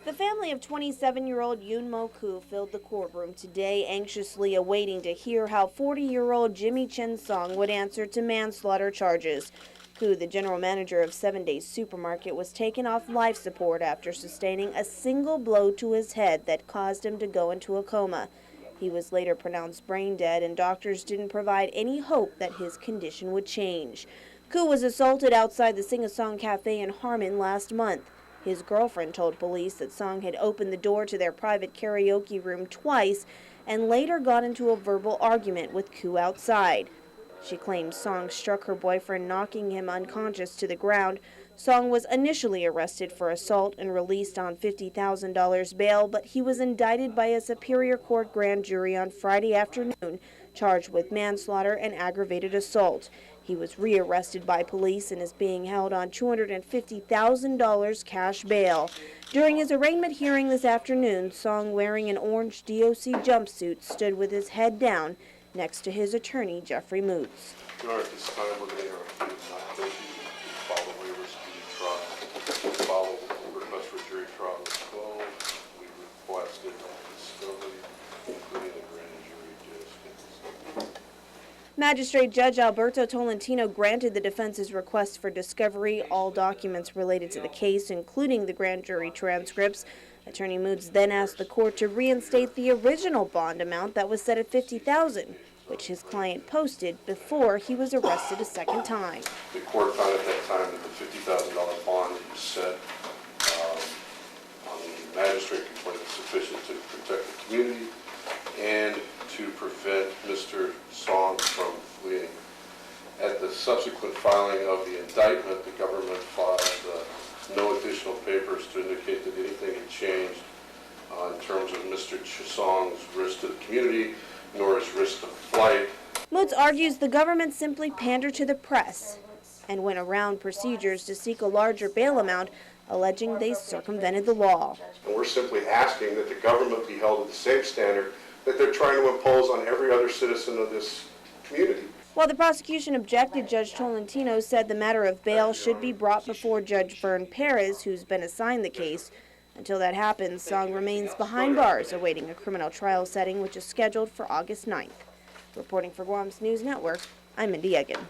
The family of 27-year-old Yunmo Ku filled the courtroom today, anxiously awaiting to hear how 40-year-old Jimmy Chen Song would answer to manslaughter charges. Ku, the general manager of 7 Days Supermarket, was taken off life support after sustaining a single blow to his head that caused him to go into a coma. He was later pronounced brain dead, and doctors didn't provide any hope that his condition would change. Ku was assaulted outside the Sing-a-Song Cafe in Harmon last month. His girlfriend told police that Song had opened the door to their private karaoke room twice and later got into a verbal argument with Ku outside. She claims Song struck her boyfriend, knocking him unconscious to the ground. Song was initially arrested for assault and released on $50,000 bail, but he was indicted by a Superior Court grand jury on Friday afternoon, charged with manslaughter and aggravated assault. He was rearrested by police and is being held on $250,000 cash bail. During his arraignment hearing this afternoon, Song, wearing an orange DOC jumpsuit, stood with his head down next to his attorney, Jeffrey Moots. At this time, we're going to not guilty, follow waivers to the trial, follow request for jury trial as well. We requested discovery, including the grand jury jurisdiction. Magistrate Judge Alberto Tolentino granted the defense's request for discovery, all documents related to the case, including the grand jury transcripts. Attorney Moots then asked the court to reinstate the original bond amount that was set at $50,000, which his client posted before he was arrested a second time. The court found at that time that the $50,000 bond that was set on the magistrate complaint was sufficient to protect the community and to prevent Mr. Song from fleeing. At the subsequent filing of the indictment, the government filed no additional papers to indicate that anything had changed in terms of Mr. Song's risk to the community, nor his risk of flight. Moots argues the government simply pandered to the press and went around procedures to seek a larger bail amount, alleging they circumvented the law. And we're simply asking that the government be held to the same standard that they're trying to impose on every other citizen of this community. While the prosecution objected, Judge Tolentino said the matter of bail should be brought before Judge Vern Perez, who's been assigned the case. Until that happens, Song remains behind bars, awaiting a criminal trial setting which is scheduled for August 9th. Reporting for Guam's News Network, I'm Mindy Egan.